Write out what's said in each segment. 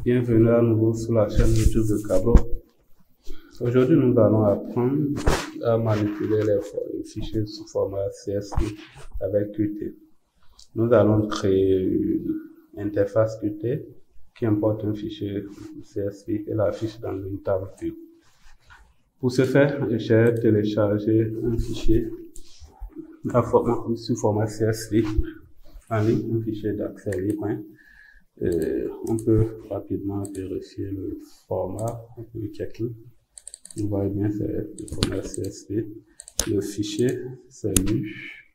Bienvenue à nouveau sur la chaîne YouTube de Cabro. Aujourd'hui, nous allons apprendre à manipuler les fichiers sous format CSV avec Qt. Nous allons créer une interface Qt qui importe un fichier CSV et l'affiche dans une table vue. Pour ce faire, j'ai téléchargé un fichier sous format CSV en ligne, un fichier d'accès libre. On peut rapidement vérifier le format, le checklist. Vous voyez bien, c'est le format CSV. Le fichier, c'est lu.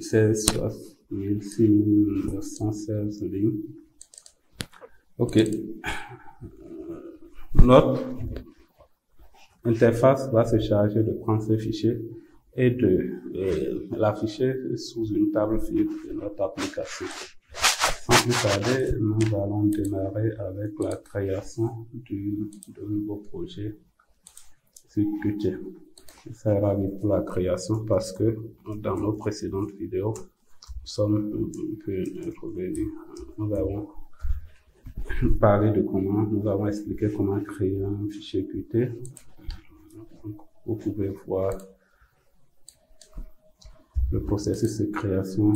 C'est 6916 lignes. Ok. Notre interface va se charger de prendre ce fichier et de l'afficher sous une table vue de notre application. Sans plus tarder, nous allons démarrer avec la création d'un nouveau projet sur Qt. Ça ira vite pour la création parce que dans nos précédentes vidéos, nous avons parlé de nous avons expliqué comment créer un fichier Qt. Vous pouvez voir le processus de création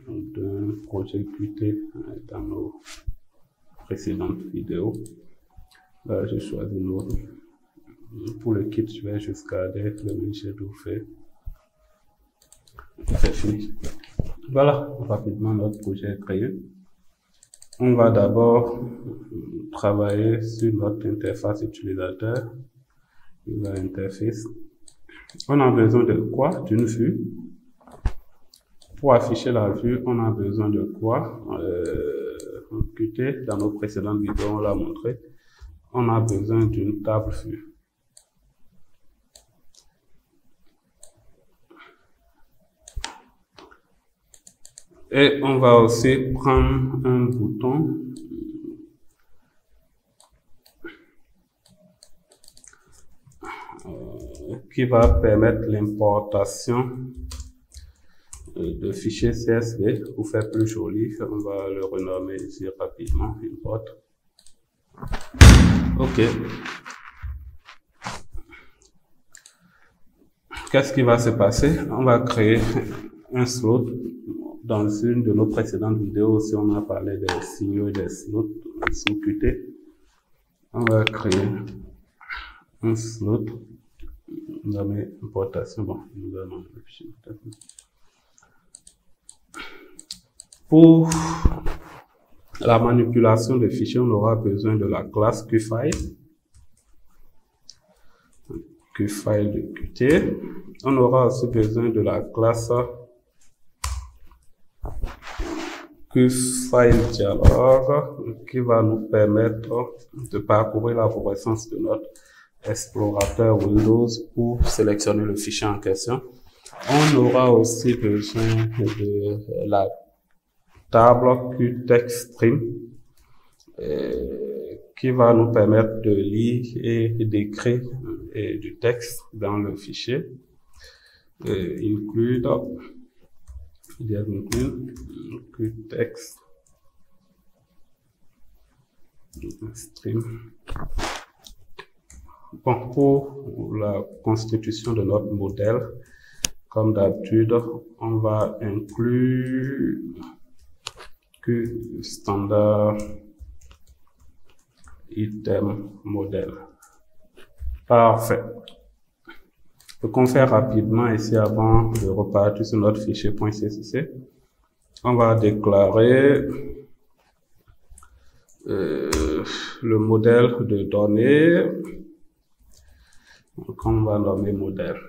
d'un projet Qt dans nos précédentes vidéos. Là, je choisis une autre. Pour le kit, je vais juste garder le menu Shadow fait. C'est fini. Voilà, rapidement, notre projet est créé. On va d'abord travailler sur notre interface utilisateur. La interface. On a besoin de quoi? D'une vue. Pour afficher la vue, on a besoin de quoi? Qt, dans nos précédentes vidéos, on l'a montré. On a besoin d'une table vue. Et on va aussi prendre un bouton qui va permettre l'importation de fichiers CSV. Pour faire plus joli, on va le renommer ici rapidement, import. Ok. Qu'est-ce qui va se passer? On va créer un slot. Dans une de nos précédentes vidéos aussi, on a parlé des signaux et des slots sous Qt. On va créer un slot. On va mettre importation. Bon, nous allons le fichier. Pour la manipulation des fichiers, on aura besoin de la classe QFile. QFile de Qt. On aura aussi besoin de la classe QFileDialog qui va nous permettre de parcourir l'arborescence de notre explorateur Windows pour sélectionner le fichier en question. On aura aussi besoin de la table QTextStream qui va nous permettre de lire et d'écrire du texte dans le fichier. Include QTextStream. Bon, pour la constitution de notre modèle, comme d'habitude, on va inclure standard item modèle. Parfait. Ce qu'on fait rapidement ici avant de repartir sur notre fichier .ccc, on va déclarer le modèle de données qu'on va nommer modèle.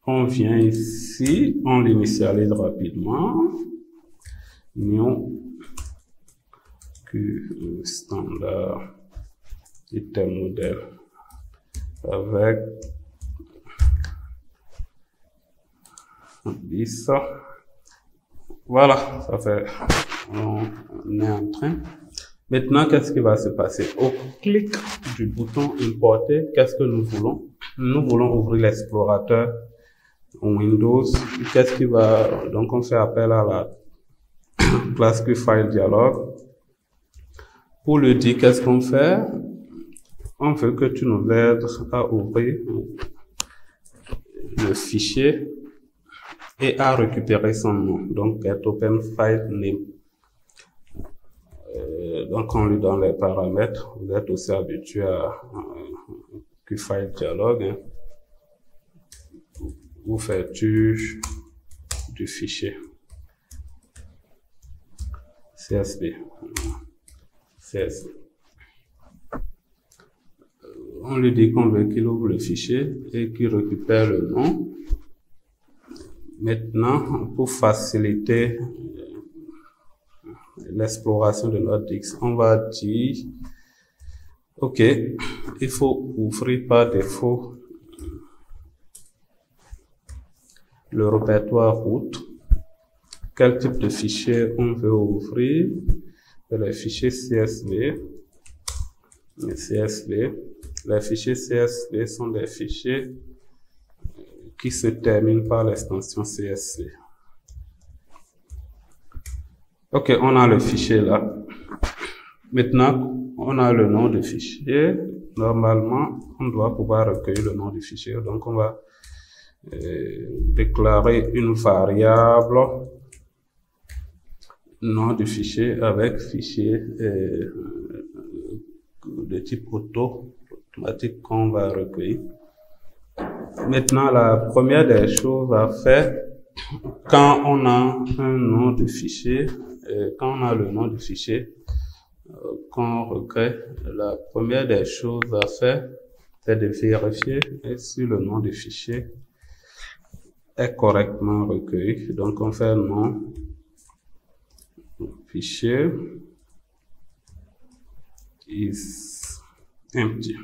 On vient ici, on l'initialise rapidement. New standard item modèle avec 10. Voilà, ça fait, on est en train. Maintenant, qu'est-ce qui va se passer? Au clic du bouton importer, qu'est-ce que nous voulons? Nous voulons ouvrir l'explorateur Windows, qu'est-ce qui va, donc on fait appel à la classe QFileDialog. Pour lui dire qu'est-ce qu'on fait, on veut que tu nous aides à ouvrir le fichier et à récupérer son nom, donc get open file name. Donc on lui donne les paramètres. Vous êtes aussi habitué à QFileDialog, hein. Ouverture du fichier CSV. On lui dit qu'on veut qu'il ouvre le fichier et qu'il récupère le nom. Maintenant, pour faciliter l'exploration de notre disque, on va dire, ok, il faut ouvrir par défaut le répertoire route. Quel type de fichier on veut ouvrir? Les fichiers CSV. Les fichiers CSV sont des fichiers qui se terminent par l'extension CSV. Ok, on a le fichier là. Maintenant, on a le nom du fichier. Normalement, on doit pouvoir recueillir le nom du fichier. Donc, on va déclarer une variable nom du fichier avec fichier de type automatique qu'on va recueillir. Maintenant, la première des choses à faire, quand on a un nom de fichier, quand on a le nom du fichier qu'on recueille, la première des choses à faire, c'est de vérifier si le nom du fichier est correctement recueilli. Donc, on fait nom fichier is empty.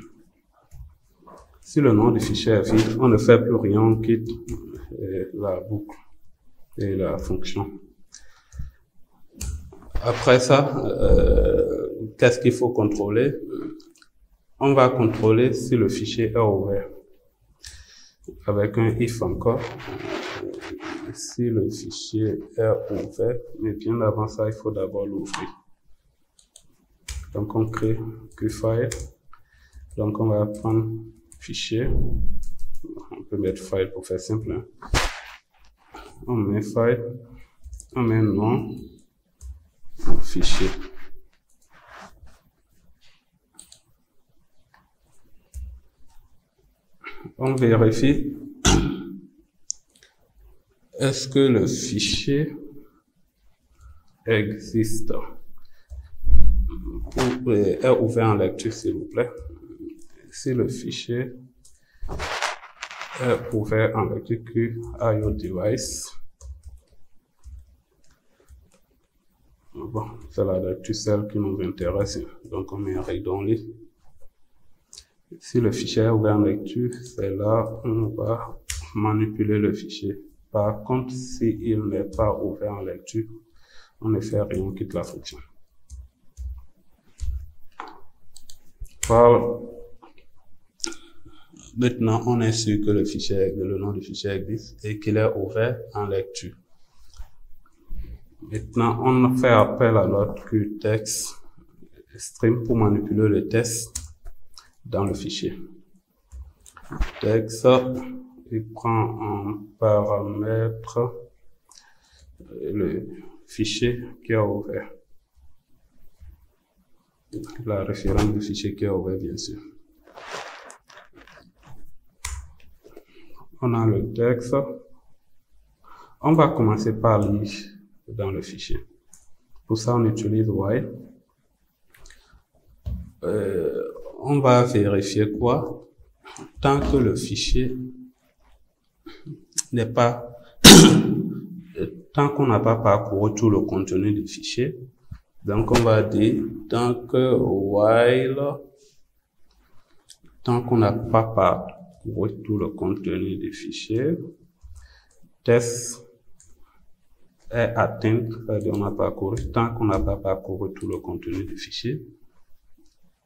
Si le nom du fichier est vide, on ne fait plus rien, on quitte la boucle et la fonction. Après ça, qu'est-ce qu'il faut contrôler? On va contrôler si le fichier est ouvert. Avec un if encore, si le fichier est ouvert, mais bien avant ça, il faut d'abord l'ouvrir. Donc on crée QFile. Donc on va prendre fichier. On peut mettre file pour faire simple, hein. On met file, on met nom, fichier. On vérifie est-ce que le fichier existe ou est ouvert en lecture, s'il vous plaît. Si le fichier est ouvert en lecture IO device, bon, c'est la lecture celle qui nous intéresse, donc on met un read only. Si le fichier est ouvert en lecture, c'est là où on va manipuler le fichier. Par contre, s'il n'est pas ouvert en lecture, on ne fait rien, on quitte la fonction. Voilà. Maintenant, on est sûr que le nom du fichier existe et qu'il est ouvert en lecture. Maintenant, on fait appel à notre QText stream pour manipuler le texte dans le fichier. Texte, il prend en paramètre le fichier qui est ouvert. La référence du fichier qui est ouvert, bien sûr. On a le texte. On va commencer par lire dans le fichier. Pour ça, on utilise while. On va vérifier quoi? Tant que le fichier n'est pas, tant qu'on n'a pas parcouru tout le contenu du fichier, donc on va dire tant que while, tant qu'on n'a pas parcouru tout le contenu du fichier, test est atteint, c'est-à-dire on a parcouru, tant qu'on n'a pas parcouru tout le contenu du fichier.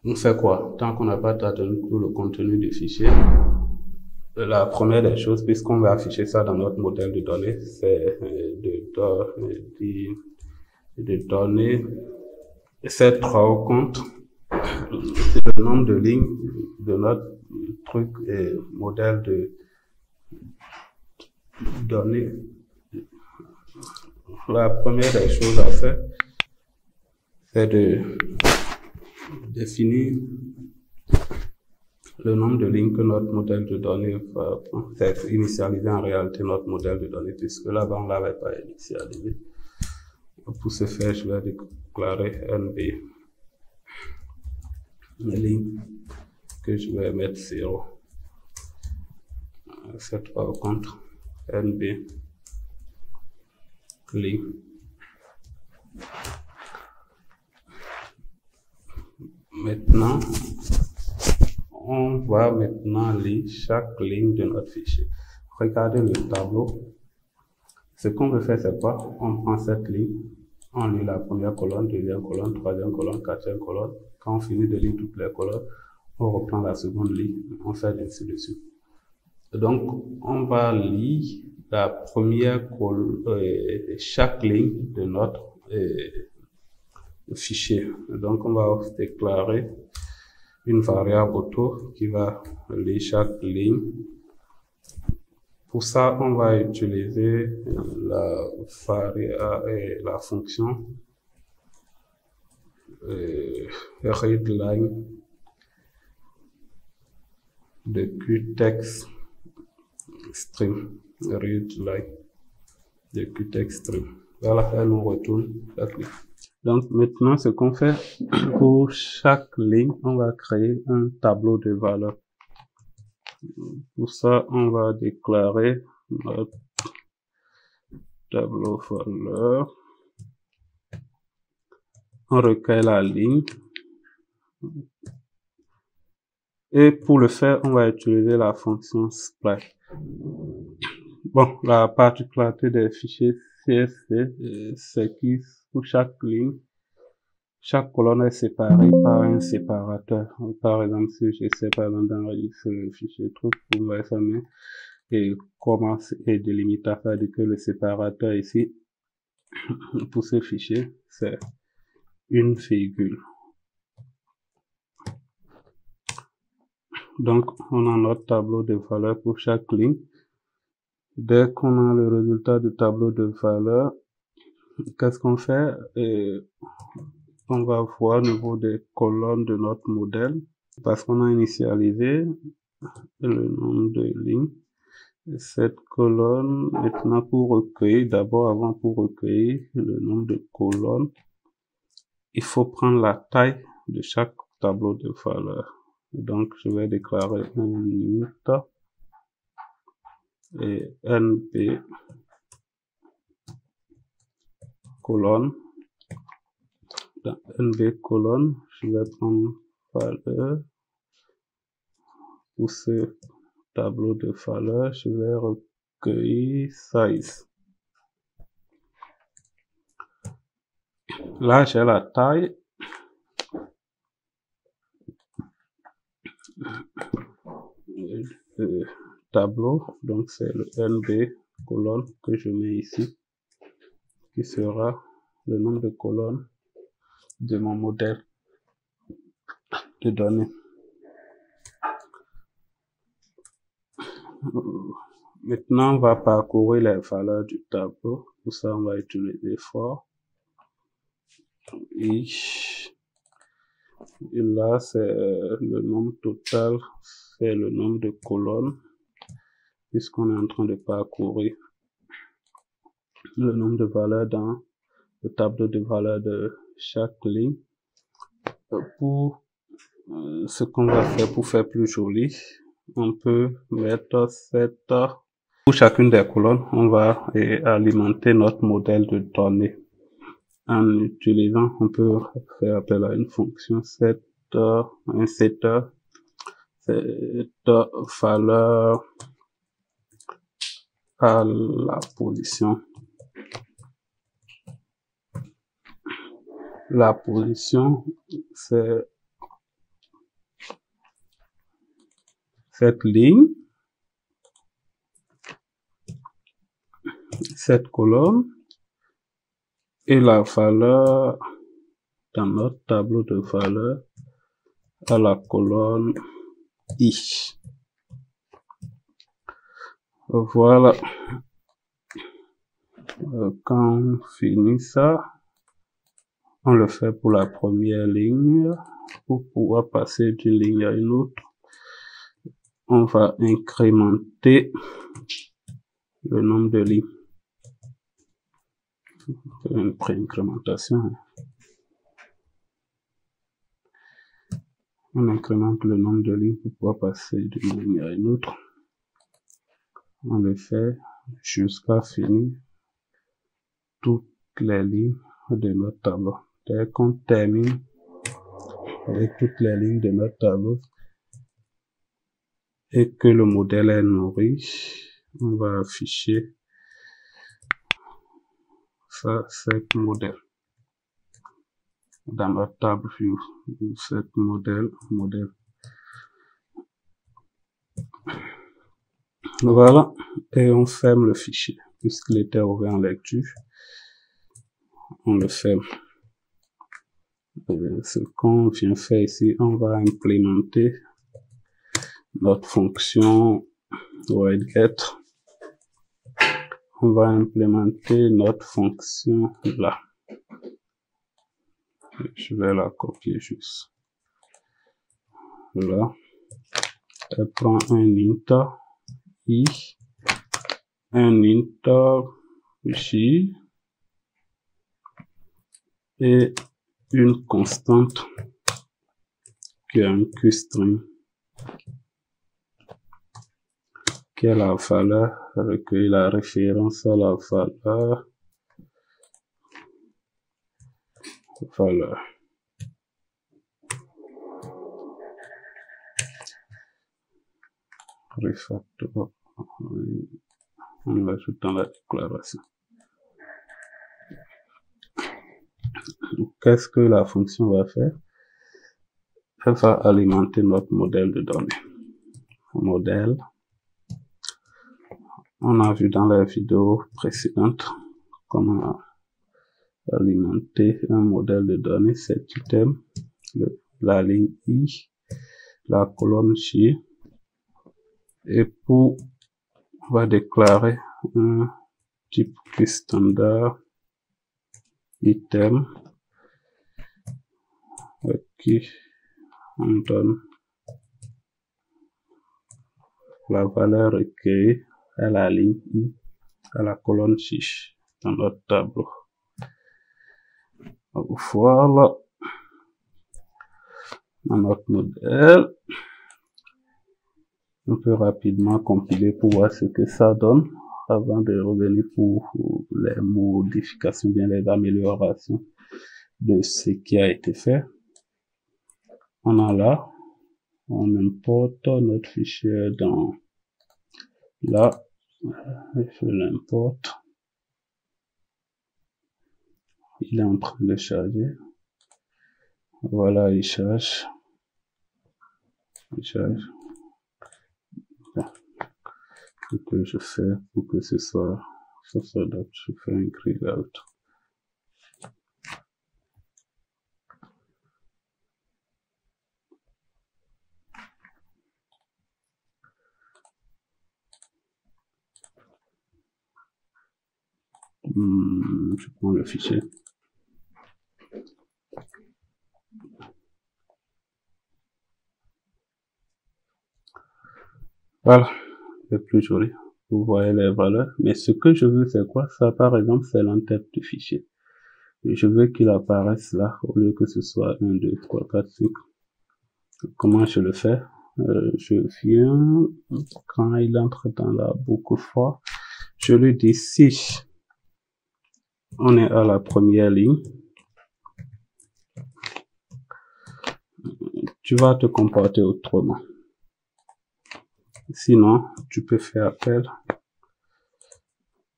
On fait quoi? Tant qu'on n'a pas atteint tout le contenu du fichier, la première des choses, puisqu'on va afficher ça dans notre modèle de données, c'est de donner ces trois comptes, c'est le nombre de lignes de notre truc et modèle de données. La première des choses à faire, c'est de définir le nombre de lignes que notre modèle de données va prendre. C'est initialiser en réalité notre modèle de données, puisque là-bas, on ne l'avait pas initialisé. Pour ce faire, je vais déclarer NB, une ligne que je vais mettre 0. C'est par contre NB, ligne. Maintenant, on va maintenant lire chaque ligne de notre fichier. Regardez le tableau. Ce qu'on veut faire, c'est quoi? On prend cette ligne, on lit la première colonne, deuxième colonne, troisième colonne, quatrième colonne. Quand on finit de lire toutes les colonnes, on reprend la seconde ligne, on fait ainsi de suite. Donc, on va lire la première colonne, chaque ligne de notre fichier. Donc, on va déclarer une variable auto qui va lire chaque ligne. Pour ça, on va utiliser la fonction readLine de QTextString. readLine de QTextString. Voilà, elle nous retourne chaque ligne. Donc maintenant, ce qu'on fait, pour chaque ligne, on va créer un tableau de valeurs. Pour ça, on va déclarer notre tableau valeur. On recueille la ligne. Et pour le faire, on va utiliser la fonction splice. Bon, la particularité des fichiers CSV, c'est que pour chaque ligne, chaque colonne est séparée par un séparateur. Par exemple, si j'essaie par exemple d'enregistrer le fichier truc, vous voyez ça, et comment est délimité, à dire que le séparateur ici, pour ce fichier, c'est une virgule. Donc, on a notre tableau de valeurs pour chaque ligne. Dès qu'on a le résultat du tableau de valeurs, qu'est-ce qu'on fait? On va voir au niveau des colonnes de notre modèle, parce qu'on a initialisé le nombre de lignes. Cette colonne, maintenant pour recueillir, d'abord pour recueillir le nombre de colonnes, il faut prendre la taille de chaque tableau de valeurs. Donc je vais déclarer un limite et NB colonne. Dans NB colonne, je vais prendre valeur. Pour ce tableau de valeurs, je vais recueillir size. Là, j'ai la taille. Tableau, donc c'est le NB colonne que je mets ici, qui sera le nombre de colonnes de mon modèle de données. Maintenant, on va parcourir les valeurs du tableau. Pour ça, on va utiliser for. Et là, c'est le nombre total, c'est le nombre de colonnes, puisqu'on est en train de parcourir le nombre de valeurs dans le tableau de valeurs de chaque ligne. Pour ce qu'on va faire pour faire plus joli, on peut mettre cette, pour chacune des colonnes, on va alimenter notre modèle de données. En utilisant, on peut faire appel à une fonction set, un setter, cette valeur à la position. La position, c'est cette ligne cette colonne et la valeur dans notre tableau de valeur à la colonne I. Voilà. Quand on finit ça, on le fait pour la première ligne. Pour pouvoir passer d'une ligne à une autre, on va incrémenter le nombre de lignes. Une pré-incrémentation. On incrémente le nombre de lignes pour pouvoir passer d'une ligne à une autre. On le fait jusqu'à finir toutes les lignes de notre tableau. Dès qu'on termine avec toutes les lignes de notre tableau et que le modèle est nourri, on va afficher ça, cet modèle dans notre table view, cet modèle. Voilà, et on ferme le fichier puisqu'il était ouvert en lecture. On le ferme. Ce qu'on vient faire ici, on va implémenter notre fonction voidGet. On va implémenter notre fonction là. Je vais la copier juste. Là. Elle prend un int I, un int J et une constante qui est un QString qui est la valeur, recueille la référence à la valeur. Refactor, on l'ajoute dans la déclaration. Qu'est-ce que la fonction va faire? Elle va alimenter notre modèle de données. Modèle. On a vu dans la vidéo précédente comment alimenter un modèle de données, cet item, la ligne I, la colonne J, et on va déclarer un type standard item qui on donne la valeur recueillie à la ligne I, à la colonne J dans notre tableau. Voilà notre modèle. On peut rapidement compiler pour voir ce que ça donne avant de revenir pour les modifications, bien les améliorations de ce qui a été fait. On a là, on importe notre fichier dans là, je l'importe. Il est en train de charger. Voilà, il charge. Ce que je fais pour que ce soit date, je fais un grid out. Je prends le fichier. Voilà, c'est plus joli. Vous voyez les valeurs. Mais ce que je veux, c'est quoi? Ça, par exemple, c'est l'entête du fichier. Et je veux qu'il apparaisse là, au lieu que ce soit 1, 2, 3, 4, 5. Comment je le fais? Je viens, quand il entre dans la boucle for, je lui dis si on est à la première ligne, tu vas te comporter autrement. Sinon, tu peux faire appel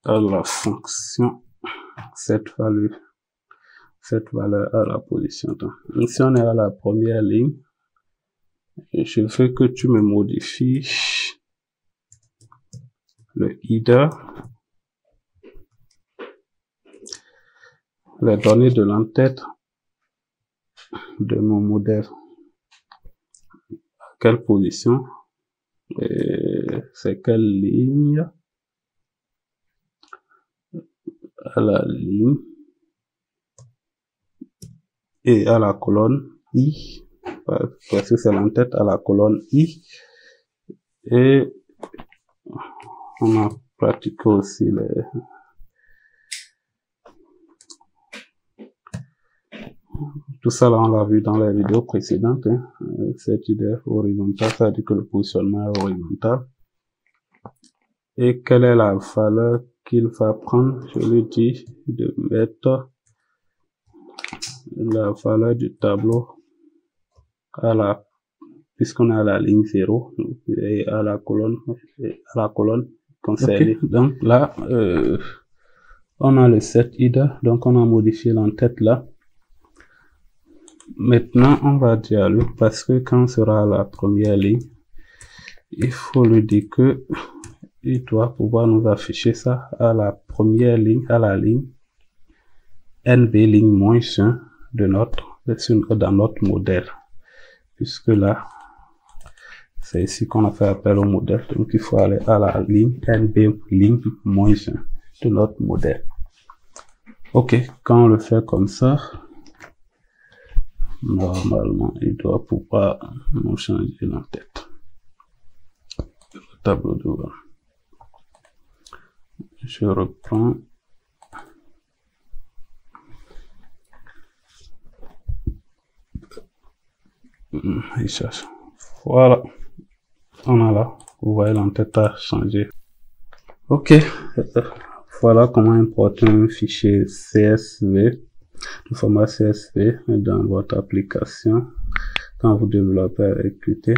à la fonction cette valeur à la position temps. Si on est à la première ligne, je veux que tu me modifies le header les données de l'entête de mon modèle. À quelle position et c'est quelle ligne à la ligne et à la colonne I, parce que c'est l'entête à la colonne I. Et on a pratiqué aussi tout ça là, on l'a vu dans les vidéos précédentes, hein. Cette idée horizontale, ça veut dire que le positionnement est horizontal. Et quelle est la valeur qu'il va prendre? Je lui dis de mettre la valeur du tableau puisqu'on est à la ligne 0 et à la colonne concernée. Okay. Donc là, on a le set id, donc on a modifié l'entête là. Maintenant, on va dialoguer parce que quand on sera à la première ligne, il faut lui dire que il doit pouvoir nous afficher ça à la première ligne, à la ligne NB ligne moins 1 de dans notre modèle. Puisque là, c'est ici qu'on a fait appel au modèle. Donc, il faut aller à la ligne NB ligne moins 1 de notre modèle. Ok, quand on le fait comme ça, normalement, il doit pouvoir nous changer l'entête. Le tableau de bord. Je reprends. Il cherche. Voilà. On a là. Vous voyez, l'entête a changé. Ok. Voilà comment importer un fichier CSV, de format CSV, dans votre application quand vous développez avec Qt.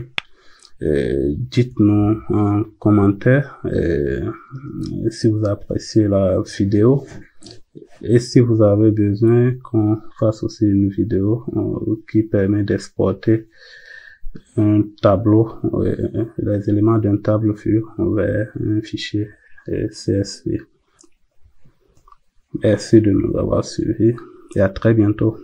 Dites-nous en commentaire si vous appréciez la vidéo et si vous avez besoin qu'on fasse aussi une vidéo qui permet d'exporter un tableau, les éléments d'un tableau vers un fichier CSV. Merci de nous avoir suivis et à très bientôt.